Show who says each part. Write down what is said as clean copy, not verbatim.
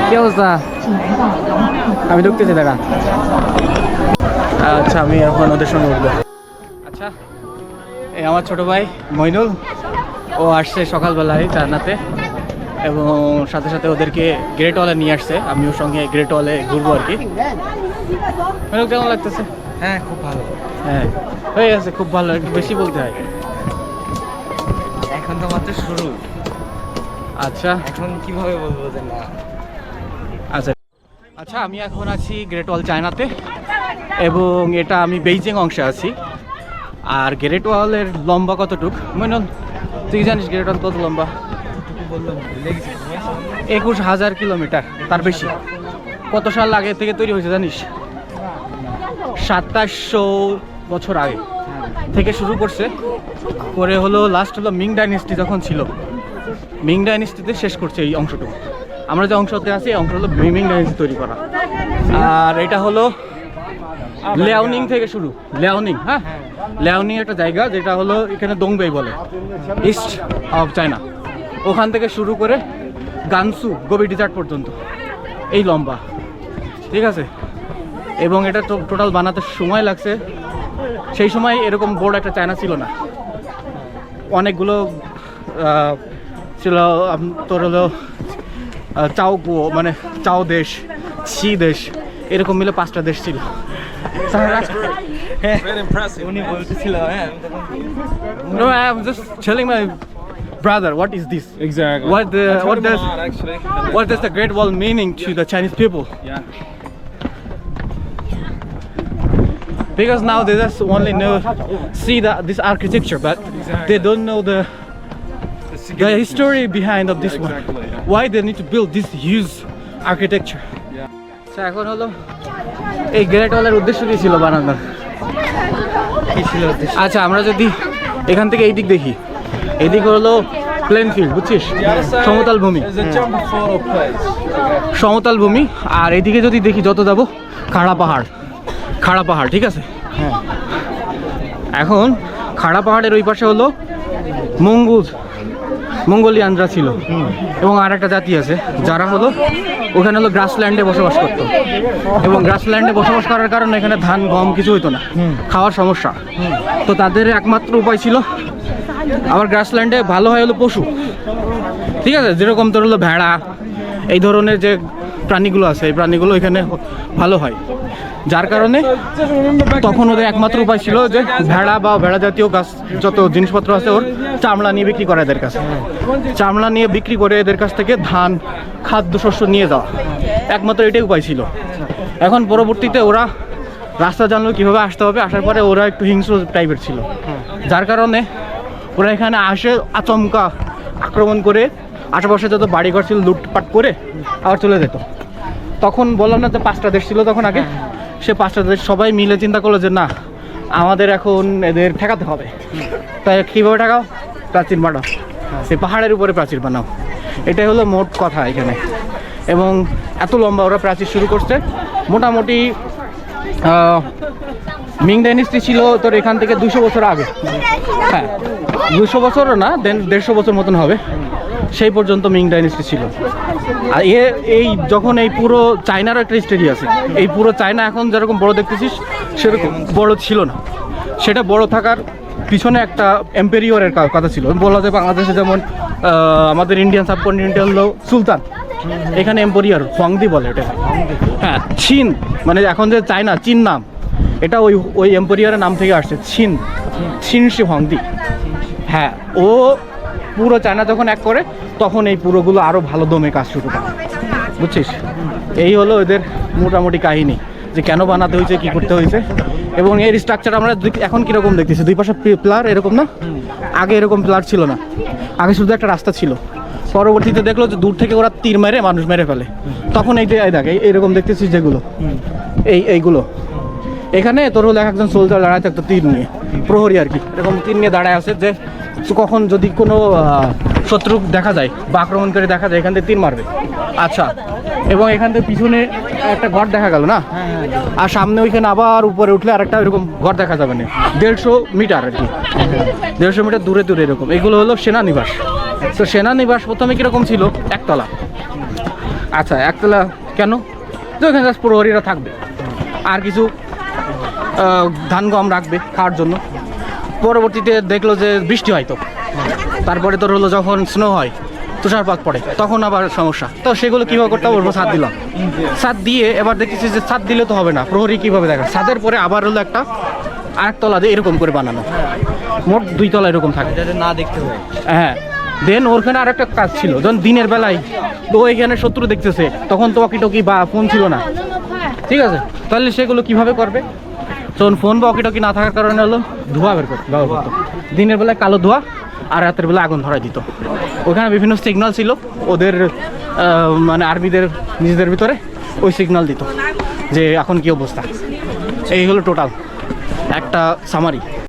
Speaker 1: কি অবস্থা? আমি ঢুকতেছি, দেখা। আচ্ছা, আমি এখন ওদের সঙ্গে উঠবো। আচ্ছা, এই আমার ছোট ভাই মইনুল, ও আসছে সকালবেলায় চারনাতে, এবং সাথে সাথে ওদেরকে গ্রেট ওয়ালে নিয়ে আসছে। আমিও সঙ্গে গ্রেট ওয়ালে ঘুরবো আর কি। কেমন লাগতেছে?
Speaker 2: হ্যাঁ, খুব ভালো।
Speaker 1: হ্যাঁ, হয়ে গেছে, খুব ভালো। একটু বেশি বলতে হয়,
Speaker 2: এখন তো মাত্র শুরু।
Speaker 1: আচ্ছা,
Speaker 2: এখন কিভাবে বলবো যে না।
Speaker 1: আচ্ছা আচ্ছা, আমি এখন আছি গ্রেট ওয়াল চায়নাতে, এবং এটা আমি বেইজিং অংশে আছি। আর গ্রেট ওয়ালের লম্বা কতটুক মইনুল, তুই জানিস গ্রেট ওয়াল কত লম্বা? 21,000 কিলোমিটার, তার বেশি। কত সাল আগে থেকে তৈরি হয়েছে জানিস? 2700 বছর আগে থেকে শুরু করছে, পরে হলো লাস্ট হলো মিং ডাইনেস্টি যখন ছিল, মিং ডাইনেস্টিতে শেষ করছে এই অংশটুকু। আমরা যে অংশতে আছি এই অংশ হলো মিং ডাইনেস্টি তৈরি করা। আর এটা হলো লিয়াওনিং থেকে শুরু, লিয়াওনিং। হ্যাঁ, লিয়াওনিং একটা জায়গা যেটা হলো এখানে দোংবেই বলে, ইস্ট অফ চায়না। ওখান থেকে শুরু করে গানসু গোবি ডেজার্ট পর্যন্ত এই লম্বা, ঠিক আছে। এবং এটা টোটাল বানাতে সময় লাগছে, সেই সময় এরকম বড় একটা চায়না ছিল না। অনেকগুলো ছিল তোর হলো চাও মানে চাও দেশ, ছি দেশ, এরকম মিলে 5টা দেশ ছিল।
Speaker 2: উনি বলতেছিল, হ্যাঁ
Speaker 1: No, I'm just telling my brother, what is this?
Speaker 3: Exactly.
Speaker 1: What does the Great Wall meaning to the Chinese people?
Speaker 3: Yeah.
Speaker 1: Because now they just only know see this architecture, but they don't know the history behind of this one.
Speaker 3: Exactly, yeah.
Speaker 1: Why they need to build this huge architecture?
Speaker 3: Yeah.
Speaker 1: আচ্ছা, এখন হলো এই great ওয়ালের উদ্দেশ্য কি ছিল বানানোর?
Speaker 2: কি ছিল উদ্দেশ্য?
Speaker 1: আচ্ছা, আমরা যদি এখান থেকে এই দিক দেখি, এদিক হলো প্লেন ফিল্ড, বুঝছিস, সমতল ভূমি,
Speaker 3: It's a jump photo place.
Speaker 1: সমতল ভূমি। আর এইদিকে যদি দেখি যত যাবো খাড়া পাহাড়, খাড়া পাহাড়, ঠিক আছে।
Speaker 2: হ্যাঁ,
Speaker 1: এখন খাড়া পাহাড়ের ওই পাশে হলো মঙ্গোলিয়ানরা ছিল, এবং আর একটা জাতি আছে যারা হলো ওখানে হলো গ্রাসল্যান্ডে বসবাস করতো, এবং গ্রাসল্যান্ডে বসবাস করার কারণে এখানে ধান গম কিছু হইতো না, খাওয়ার সমস্যা। তো তাদের একমাত্র উপায় ছিল, আবার গ্রাসল্যান্ডে ভালো হয় হলো পশু, ঠিক আছে, যেরকম তোর হলো ভেড়া, এই ধরনের যে প্রাণীগুলো আছে, এই প্রাণীগুলো এখানে ভালো হয়। যার কারণে তখন ওদের একমাত্র উপায় ছিল যে ভেড়া বা ভেড়া জাতীয় গাছ যত জিনিসপত্র আছে ওর চামড়া নিয়ে বিক্রি করা, এদের কাছে চামড়া নিয়ে বিক্রি করে এদের কাছ থেকে ধান খাদ্যশস্য নিয়ে যাওয়া, একমাত্র এটাই উপায় ছিল। এখন পরবর্তীতে ওরা রাস্তা জানলো কীভাবে আসতে হবে, আসার পরে ওরা একটু হিংস্র টাইপের ছিল, যার কারণে ওরা এখানে আসে আচমকা আক্রমণ করে আশেপাশে যত বাড়িঘর ছিল লুটপাট করে আবার চলে যেত। তখন বললাম না যে 5টা দেশ ছিল তখন আগে, সে 5টা দেশ সবাই মিলে চিন্তা করলো যে না, আমাদের এখন এদের ঠেকাতে হবে। তাই কীভাবে ঠেকাও? প্রাচীর বানাও, সেই পাহাড়ের উপরে প্রাচীর বানাও, এটাই হলো মোট কথা এখানে। এবং এত লম্বা ওরা প্রাচীর শুরু করছে। মোটামুটি মিং ডাইনেস্টি ছিল তোর এখান থেকে 200 বছর আগে, হ্যাঁ 200 বছরও না, দেন 150 বছর মতন হবে, সেই পর্যন্ত মিং ডাইনেস্টি ছিল। আর এই যখন এই পুরো চায়নারও একটা হিস্টোরি আছে, এই পুরো চায়না এখন যেরকম বড় দেখতেছিস সেরকম বড় ছিল না। সেটা বড় থাকার পিছনে একটা এম্পেরিয়রের কথা ছিল। বলা যায় বাংলাদেশে যেমন আমাদের ইন্ডিয়ান সাবকন্টিনেন্টাল হলো সুলতান, এখানে এম্পেরিয়র হোয়াংদি বলে এটা। হ্যাঁ, চীন মানে এখন যে চায়না, চীন নাম, এটা ওই এম্পেরিয়রের নাম থেকে আসছে, চীন শি হোয়াংদি। হ্যাঁ, ও পুরো চায়না যখন এক করে তখন এই পুরোগুলো আরও ভালো দমে কাজ শুরু করে, বুঝছিস। এই হলো এদের মোটামুটি কাহিনী, যে কেন বানাতে হয়েছে, কী করতে হয়েছে। এবং এর স্ট্রাকচার আমরা এখন কীরকম দেখতেছি, দুই পাশে পিলার, এরকম না, আগে এরকম পিলার ছিল না, আগে শুধু একটা রাস্তা ছিল। পরবর্তীতে দেখলো যে দূর থেকে ওরা তীর মেরে মানুষ মেরে ফেলে, তখন এই দেখ এইরকম দেখতেছিস যেগুলো, এইগুলো এখানে তোর হলো একজন সোলজার দাঁড়ায় থাকতো তীর নিয়ে, প্রহরী আর কি, এরকম তীর নিয়ে দাঁড়ায় আছে যে কখন যদি কোনো শত্রু দেখা যায় বা আক্রমণকারী দেখা যায় এখান থেকে তীর মারবে। আচ্ছা, এবং এখান থেকে পিছনে একটা ঘর দেখা গেল না, আর সামনে ওইখানে আবার উপরে উঠলে আরেকটা এরকম ঘর দেখা যাবে না, 150 মিটার আর কি, 150 মিটার দূরে দূরে এরকম। এগুলো হলো সেনানিবাস। তো সেনানিবাস প্রথমে কীরকম ছিল, একতলা, আচ্ছা একতলা কেন? তো ওখানে জাস্ট প্রহরীরা থাকবে, আর কিছু ধান গম রাখবে খাওয়ার জন্য। পরবর্তীতে দেখলো যে বৃষ্টি হয়, তো তারপরে তোর হলো যখন স্নো হয়, তুষারপাত পড়ে, তখন আবার সমস্যা। তো সেগুলো কীভাবে করতে হবে, ওর ছাদ দিলাম। ছাদ দিয়ে এবার দেখতেছি যে ছাদ দিলে তো হবে না, প্রহরী কীভাবে দেখা, ছাদের পরে আবার হলো একটা আরেকতলা দিয়ে এরকম করে বানানো, মোট 2 তলা এরকম থাকে।
Speaker 2: যাতে না দেখতে হয়।
Speaker 1: হ্যাঁ, দেন ওখানে আরেকটা কাজ ছিল, যখন দিনের বেলায় তো এখানে শত্রু দেখতেছে, তখন তো ওয়াকিটকি বা ফোন ছিল না, ঠিক আছে? তাহলে সেগুলো কিভাবে করবে? তখন ফোন বা ওয়াকিটকি না থাকার কারণে হলো ধোঁয়া বের করতো। দিনের বেলায় কালো ধোঁয়া, আর রাতের বেলা আগুন ধরাই দিত। ওখানে বিভিন্ন সিগন্যাল ছিল ওদের, মানে আর্মিদের নিজেদের ভিতরে ওই সিগন্যাল দিত যে এখন কি অবস্থা। এই হলো টোটাল একটা সামারি।